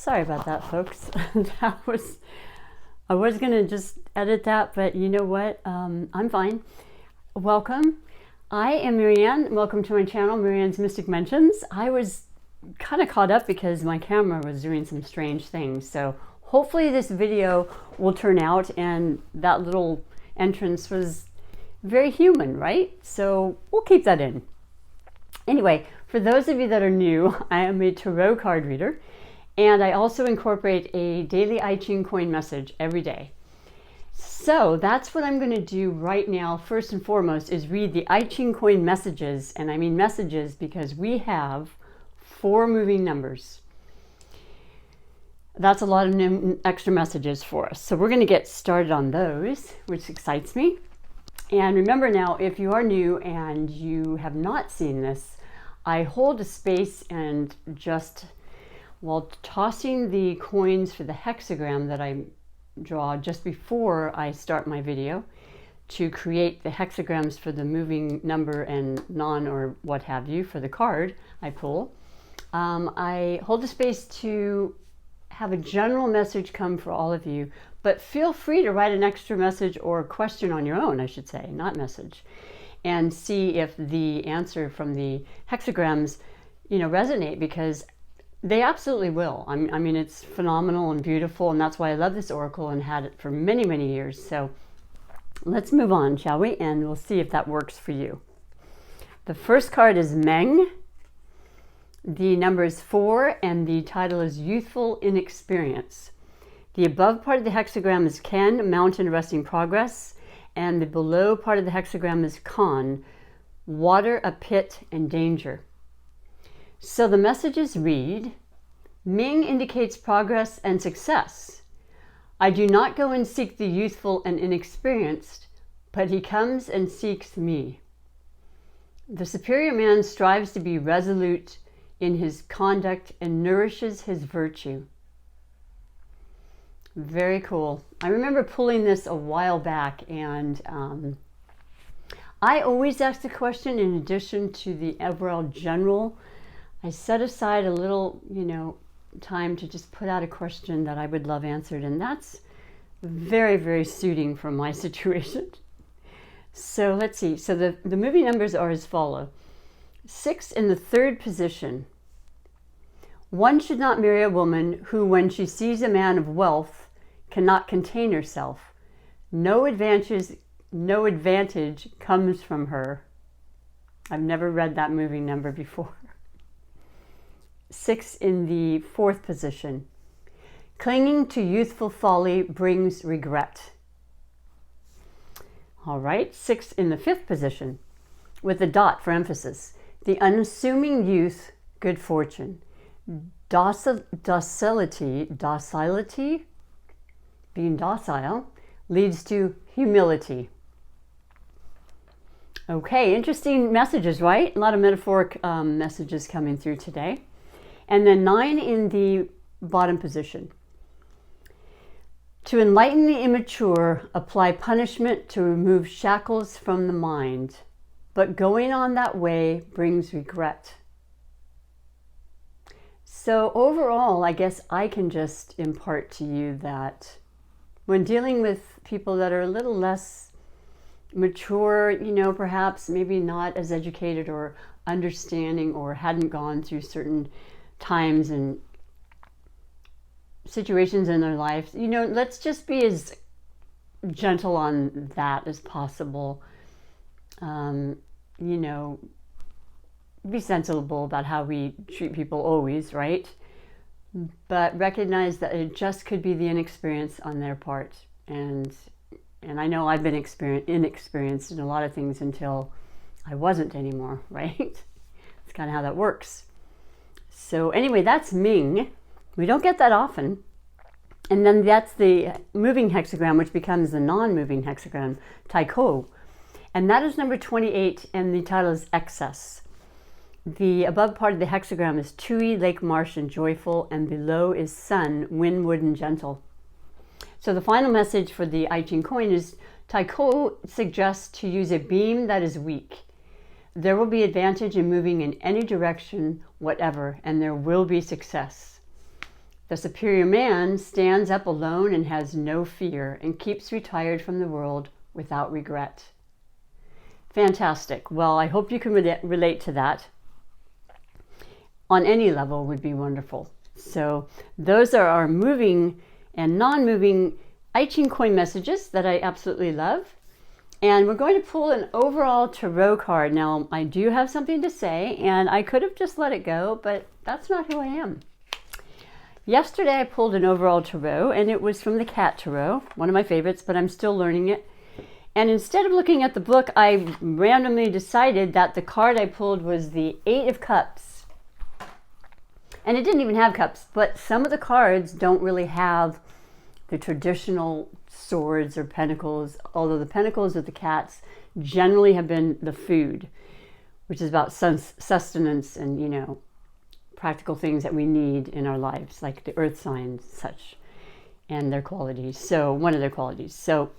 Sorry about that, folks. I was gonna just edit that, but you know what? I'm fine. Welcome. I am MaryAnne. Welcome to my channel, MaryAnne's Mystic Mentions. I was kind of caught up because my camera was doing some strange things. So hopefully this video will turn out, and that little entrance was very human, right? So we'll keep that in. Anyway, for those of you that are new, I am a tarot card reader, and I also incorporate a daily I Ching coin message every day. So that's what I'm going to do right now. First and foremost is read the I Ching coin messages, and I mean messages because we have 4 moving numbers. That's a lot of extra messages for us. So we're going to get started on those, which excites me. And remember now, if you are new and you have not seen this, I hold a space and just, while tossing the coins for the hexagram that I draw just before I start my video to create the hexagrams for the moving number and non or what have you for the card I pull, I hold a space to have a general message come for all of you, but feel free to write an extra message or question on your own, I should say, not message, and see if the answer from the hexagrams, resonate, because they absolutely will. I mean, it's phenomenal and beautiful, and that's why I love this oracle and had it for many, many years. So let's move on, shall we? And we'll see if that works for you. The first card is Meng. The number is 4, and the title is Youthful Inexperience. The above part of the hexagram is Ken, Mountain Resting Progress, and the below part of the hexagram is Kan, Water, a Pit, and Danger. So the messages read, Ming indicates progress and success. I do not go and seek the youthful and inexperienced, but he comes and seeks me. The superior man strives to be resolute in his conduct and nourishes his virtue. Very cool. I remember pulling this a while back, and I always ask the question in addition to the overall general. I set aside a little, time to just put out a question that I would love answered, and that's very, very suiting for my situation. So let's see. So the moving numbers are as follow. 6 in the 3rd position. One should not marry a woman who, when she sees a man of wealth, cannot contain herself. No advantage comes from her. I've never read that moving number before. 6 in the 4th position. Clinging to youthful folly brings regret. All right, 6 in the 5th position, with a dot for emphasis. The unassuming youth, good fortune. Docility, being docile, leads to humility. Okay, interesting messages, right? A lot of metaphoric messages coming through today. And then 9 in the bottom position. To enlighten the immature, apply punishment to remove shackles from the mind. But going on that way brings regret. So overall, I guess I can just impart to you that when dealing with people that are a little less mature, perhaps maybe not as educated or understanding or hadn't gone through certain times and situations in their life, let's just be as gentle on that as possible. Be sensible about how we treat people always, right? But recognize that it just could be the inexperience on their part. And I know I've been inexperienced in a lot of things until I wasn't anymore, right? It's kind of how that works. So anyway, that's Ming. We don't get that often. And then that's the moving hexagram, which becomes the non-moving hexagram, Taiko. And that is number 28, and the title is Excess. The above part of the hexagram is Tui, Lake Marsh, and Joyful, and below is Sun, Windward, and Gentle. So the final message for the I Ching coin is Taiko suggests to use a beam that is weak. There will be advantage in moving in any direction, whatever, and there will be success. The superior man stands up alone and has no fear and keeps retired from the world without regret. Fantastic. Well, I hope you can relate to that. On any level would be wonderful. So those are our moving and non-moving I Ching coin messages that I absolutely love. And we're going to pull an overall tarot card. Now, I do have something to say, and I could have just let it go, but that's not who I am. Yesterday, I pulled an overall tarot, and it was from the Cat Tarot, one of my favorites, but I'm still learning it. And instead of looking at the book, I randomly decided that the card I pulled was the Eight of Cups. And it didn't even have cups, but some of the cards don't really have the traditional swords or pentacles, although the pentacles of the cats generally have been the food, which is about sustenance and, you know, practical things that we need in our lives, like the earth signs, such, and their qualities. So one of their qualities. So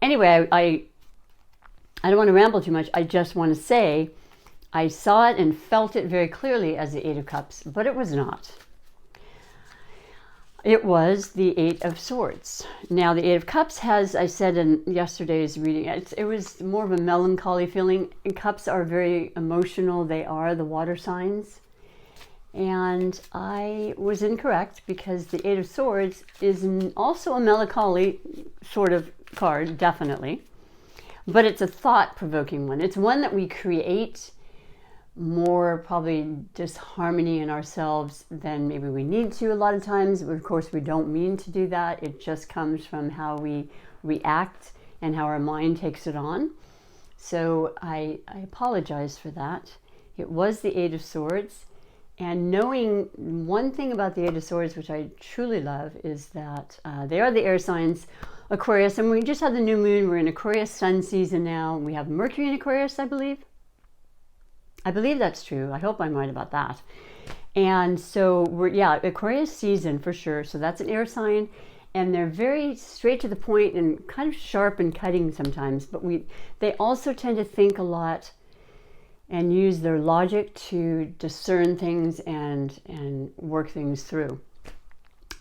anyway, I don't want to ramble too much. I just want to say I saw it and felt it very clearly as the Eight of Cups, but it was not. It was the Eight of Swords. Now, the Eight of Cups has, I said in yesterday's reading, it was more of a melancholy feeling. And cups are very emotional. They are the water signs. And I was incorrect because the Eight of Swords is also a melancholy sort of card, definitely. But it's a thought-provoking one. It's one that we create more probably disharmony in ourselves than maybe we need to a lot of times. Of course, we don't mean to do that. It just comes from how we react and how our mind takes it on. So I apologize for that. It was the Eight of Swords. And knowing one thing about the Eight of Swords, which I truly love, is that they are the air signs, Aquarius. And we just had the new moon. We're in Aquarius sun season now. We have Mercury in Aquarius, I believe. I believe that's true. I hope I'm right about that. And so Aquarius season for sure. So that's an air sign, and they're very straight to the point and kind of sharp and cutting sometimes. But they also tend to think a lot and use their logic to discern things and work things through.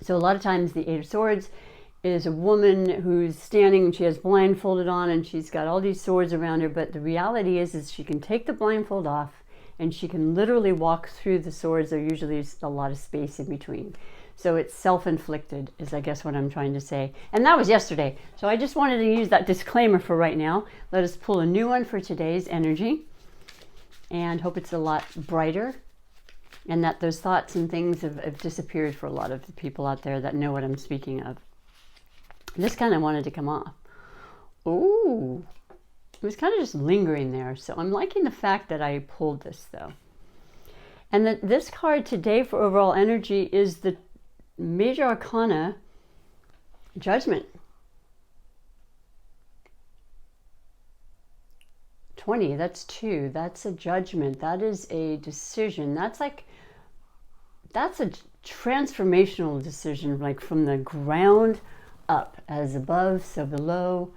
So a lot of times the Eight of Swords is a woman who's standing and she has blindfolded on and she's got all these swords around her, but the reality is she can take the blindfold off and she can literally walk through the swords. There usually is a lot of space in between. So it's self-inflicted is I guess what I'm trying to say. And that was yesterday. So I just wanted to use that disclaimer for right now. Let us pull a new one for today's energy and hope it's a lot brighter and that those thoughts and things have disappeared for a lot of the people out there that know what I'm speaking of. This kind of wanted to come off. Ooh, it was kind of just lingering there. So I'm liking the fact that I pulled this though. And that this card today for overall energy is the Major Arcana Judgment. 20, that's 2. That's a judgment. That is a decision. That's a transformational decision, like from the ground up, as above, so below.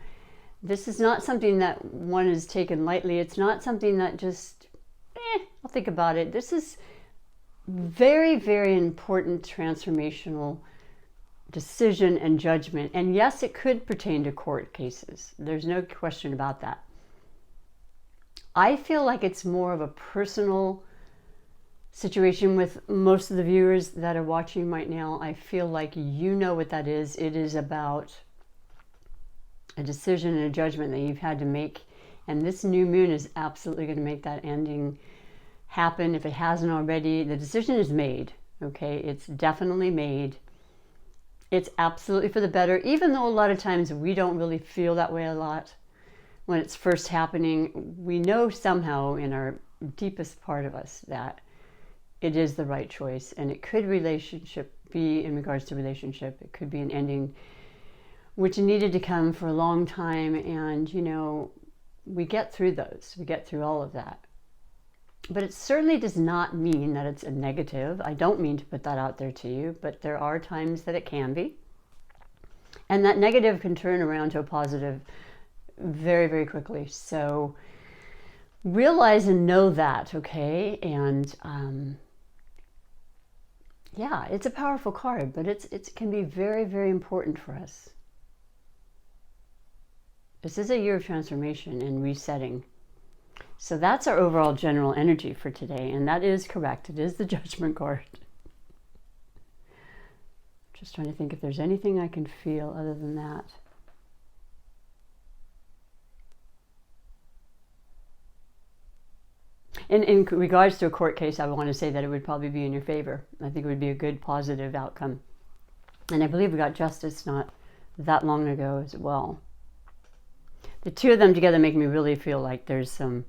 This is not something that one is taken lightly. It's not something that just, I'll think about it. This is very, very important transformational decision and judgment. And yes, it could pertain to court cases. There's no question about that. I feel like it's more of a personal situation with most of the viewers that are watching right now. I feel like you know what that is. It is about a decision and a judgment that you've had to make. And this new moon is absolutely going to make that ending happen. If it hasn't already, the decision is made. Okay, it's definitely made. It's absolutely for the better, even though a lot of times we don't really feel that way a lot. When it's first happening, we know somehow in our deepest part of us that it is the right choice, and it could be in regards to relationship. It could be an ending which needed to come for a long time, and you know, we get through those. We get through all of that. But it certainly does not mean that it's a negative. I don't mean to put that out there to you, but there are times that it can be. And that negative can turn around to a positive very, very quickly. So realize and know that, okay? And yeah, it's a powerful card, but it can be very, very important for us. This is a year of transformation and resetting. So that's our overall general energy for today, and that is correct. It is the Judgment card. Just trying to think if there's anything I can feel other than that. In regards to a court case, I want to say that it would probably be in your favor. I think it would be a good, positive outcome. And I believe we got justice not that long ago as well. The two of them together make me really feel like there's some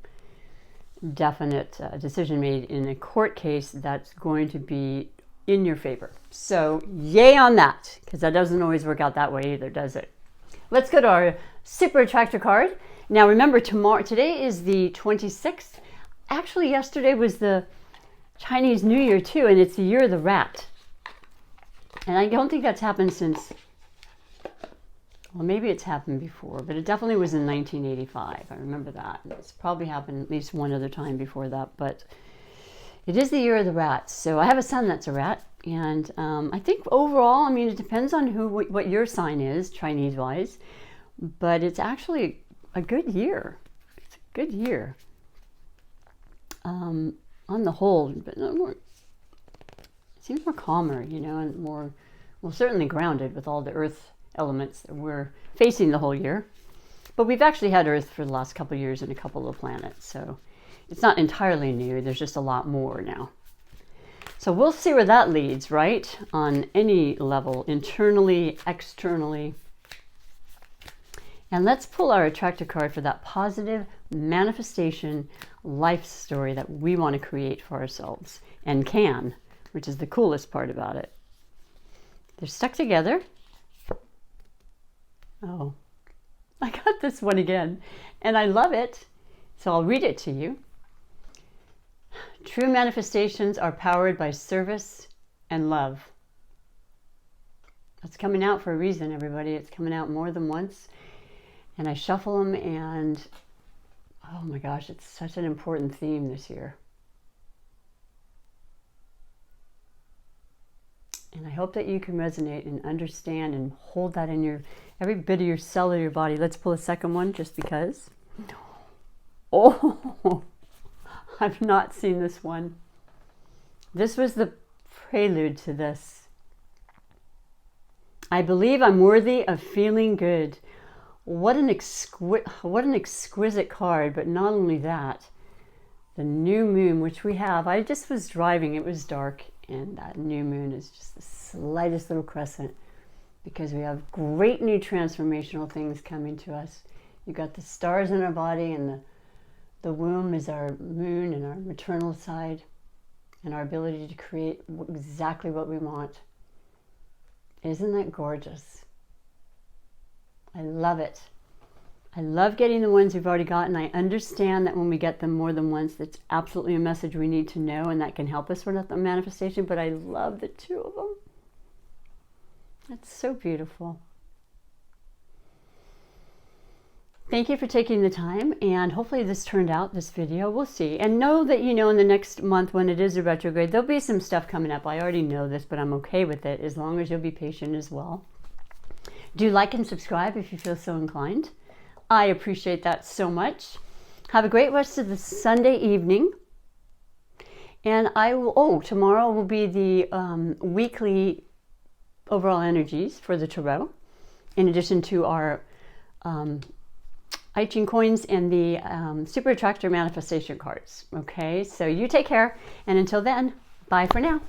definite decision made in a court case that's going to be in your favor. So yay on that, because that doesn't always work out that way either, does it? Let's go to our Super Attractor card. Now remember, today is the 26th. Actually, yesterday was the Chinese New Year too, and it's the year of the rat. And I don't think that's happened since, well, maybe it's happened before, but it definitely was in 1985. I remember that. It's probably happened at least one other time before that, but it is the year of the rat. So I have a son that's a rat, and I think overall, I mean, it depends on what your sign is, Chinese-wise, but it's actually a good year. It's a good year. On the whole, but more, it seems more calmer, you know, and more, well, certainly grounded with all the earth elements that we're facing the whole year. But we've actually had earth for the last couple of years and a couple of planets, so it's not entirely new. There's just a lot more now. So we'll see where that leads, right? On any level, internally, externally. And let's pull our attractor card for that positive manifestation life story that we want to create for ourselves and can, which is the coolest part about it. They're stuck together. Oh, I got this one again, and I love it. So I'll read it to you. True manifestations are powered by service and love. That's coming out for a reason, everybody. It's coming out more than once. And I shuffle them, and oh my gosh, it's such an important theme this year. And I hope that you can resonate and understand and hold that in your every bit of your cell of your body. Let's pull a second one just because. Oh, I've not seen this one. This was the prelude to this. I believe I'm worthy of feeling good. What an exquisite card, but not only that, the new moon, which we have. I just was driving, it was dark, and that new moon is just the slightest little crescent because we have great new transformational things coming to us. You got the stars in our body, and the womb is our moon and our maternal side, and our ability to create exactly what we want. Isn't that gorgeous? I love it. I love getting the ones we've already gotten. I understand that when we get them more than once, that's absolutely a message we need to know, and that can help us with the manifestation, but I love the two of them. That's so beautiful. Thank you for taking the time, and hopefully this turned out, this video. We'll see. And know that, you know, in the next month when it is a retrograde, there'll be some stuff coming up. I already know this, but I'm okay with it as long as you'll be patient as well. Do like and subscribe if you feel so inclined. I appreciate that so much. Have a great rest of the Sunday evening. And I will, tomorrow will be the weekly overall energies for the tarot, in addition to our I Ching coins and the Super Attractor manifestation cards. Okay, so you take care. And until then, bye for now.